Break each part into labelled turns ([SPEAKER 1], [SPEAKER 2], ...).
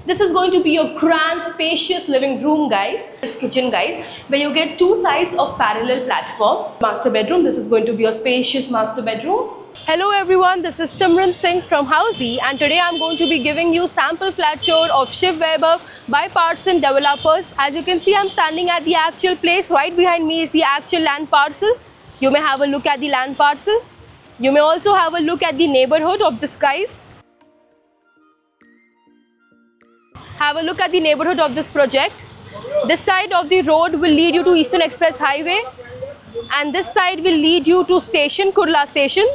[SPEAKER 1] This is going to be your grand spacious living room, guys. This kitchen, guys, where you get two sides of parallel platform. Master bedroom, this is going to be your spacious master bedroom. Hello everyone, this is Simran Singh from Housey, and today I'm going to be giving you sample flat tour of Shiv Vaibhav by Parson Developers. As you can see, I'm standing at the actual place. Right behind me is the actual land parcel. You may have a look at the land parcel. You may also have a look at the neighborhood of this, guys. Have a look at the neighborhood of this project. This side of the road will lead you to Eastern Express Highway, and this side will lead you to station, Kurla Station.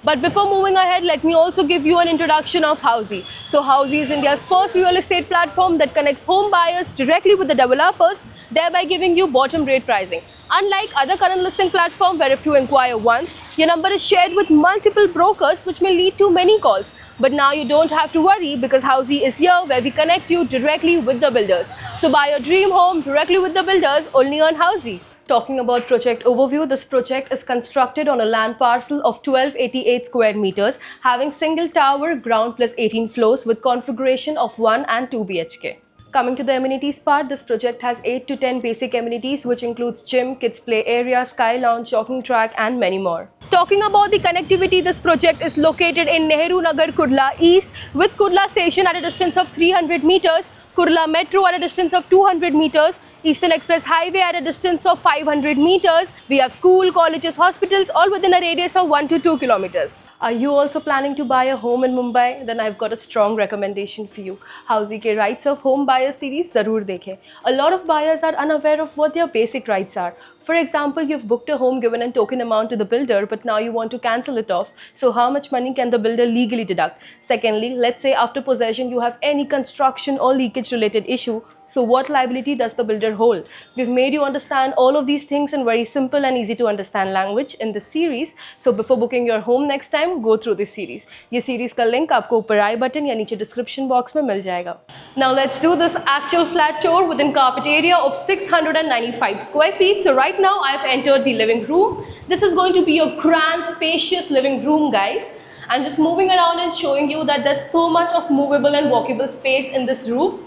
[SPEAKER 1] But before moving ahead, let me also give you an introduction of Housey. So Housey is India's first real estate platform that connects home buyers directly with the developers, thereby giving you bottom rate pricing. Unlike other current listing platforms where if you inquire once, your number is shared with multiple brokers, which may lead to many calls. But now you don't have to worry, because Housey is here where we connect you directly with the builders. So buy your dream home directly with the builders only on Housey. Talking about project overview, this project is constructed on a land parcel of 1288 square meters, having single tower, ground plus 18 floors with configuration of 1 and 2 BHK. Coming to the amenities part, this project has 8 to 10 basic amenities, which includes gym, kids play area, sky lounge, jogging track and many more. Talking about the connectivity, this project is located in Nehru Nagar, Kurla East, with Kurla Station at a distance of 300 meters, Kurla Metro at a distance of 200 meters, Eastern Express Highway at a distance of 500 meters. We have school, colleges, hospitals all within a radius of 1 to 2 kilometers. Are you also planning to buy a home in Mumbai? Then I've got a strong recommendation for you. Housey ke Rights of Home Buyer series zarur dekhe. A lot of buyers are unaware of what their basic rights are. For example, you've booked a home, given a token amount to the builder, but now you want to cancel it off. So how much money can the builder legally deduct? Secondly, let's say after possession you have any construction or leakage related issue. So what liability does the builder hold? We've made you understand all of these things in very simple and easy to understand language in this series. So before booking your home next time, go through this series. This series ka link aapko upar I button ya niche description box mein mil jayega. Now let's do this actual flat tour within carpet area of 695 square feet. So right now I've entered the living room. This is going to be your grand spacious living room, guys. I'm just moving around and showing you that there's so much of movable and walkable space in this room.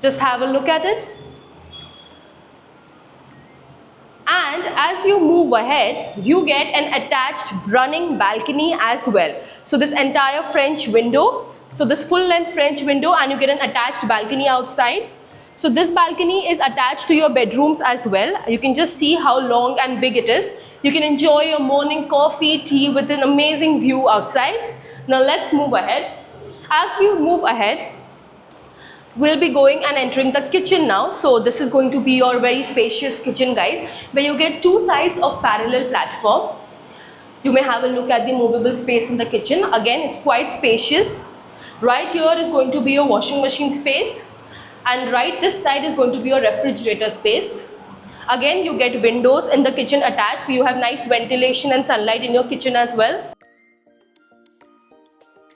[SPEAKER 1] Just have a look at it. And as you move ahead, you get an attached running balcony as well. So this entire French window, so this full length French window, and you get an attached balcony outside. So this balcony is attached to your bedrooms as well. You can just see how long and big it is. You can enjoy your morning coffee, tea with an amazing view outside. Now let's move ahead. As we move ahead, we'll be going and entering the kitchen now. So this is going to be your very spacious kitchen, guys, where you get two sides of parallel platform. You may have a look at the movable space in the kitchen. Again, it's quite spacious. Right here is going to be your washing machine space, and right this side is going to be your refrigerator space. Again, you get windows in the kitchen attached, so you have nice ventilation and sunlight in your kitchen as well.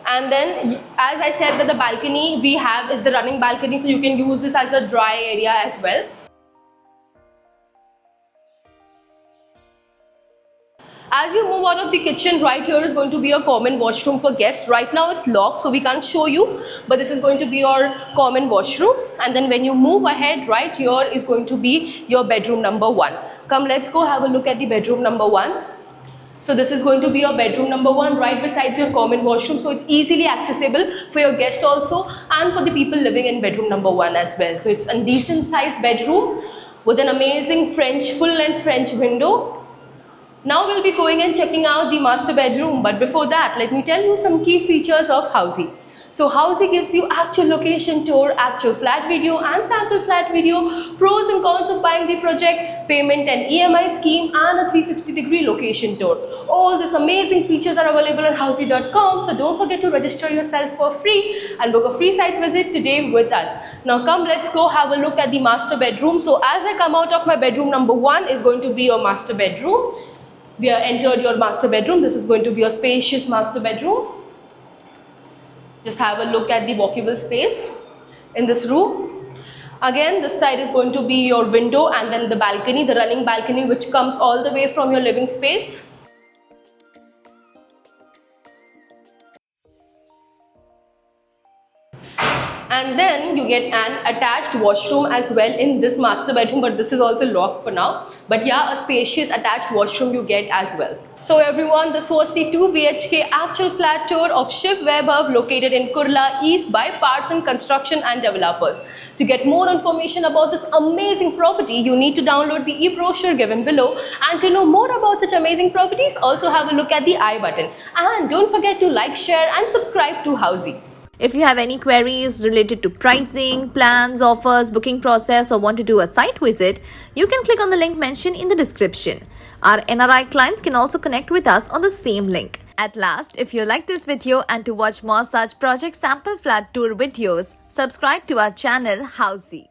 [SPEAKER 1] And then, as I said, that the balcony we have is the running balcony, so you can use this as a dry area as well. As you move out of the kitchen, right here is going to be your common washroom for guests. Right now it's locked, so we can't show you, but this is going to be your common washroom. And then when you move ahead, right here is going to be your bedroom number 1. Come, let's go have a look at the bedroom number 1. So this is going to be your bedroom number 1 right besides your common washroom. So it's easily accessible for your guests also, and for the people living in bedroom number 1 as well. So it's a decent sized bedroom with an amazing full length French window. Now we'll be going and checking out the master bedroom, but before that, let me tell you some key features of Housey. So Housey gives you actual location tour, actual flat video and sample flat video, pros and cons of buying the project, payment and EMI scheme, and a 360-degree location tour. All these amazing features are available on housey.com, so don't forget to register yourself for free and book a free site visit today with us. Now come, let's go have a look at the master bedroom. So as I come out of my bedroom number 1 is going to be your master bedroom. We have entered your master bedroom. This is going to be a spacious master bedroom. Just have a look at the walkable space in this room. Again, this side is going to be your window, and then the balcony, the running balcony, which comes all the way from your living space. And then you get an attached washroom as well in this master bedroom, but this is also locked for now. But yeah, a spacious attached washroom you get as well. So everyone, this was the 2 BHK actual flat tour of Shiv Vaibhav located in Kurla East by Parson Construction and Developers. To get more information about this amazing property, you need to download the e-brochure given below, and to know more about such amazing properties, also have a look at the I button. And don't forget to like, share and subscribe to Housey.
[SPEAKER 2] If you have any queries related to pricing, plans, offers, booking process, or want to do a site visit, you can click on the link mentioned in the description. Our NRI clients can also connect with us on the same link. At last, if you like this video and to watch more such project sample flat tour videos, subscribe to our channel Housey.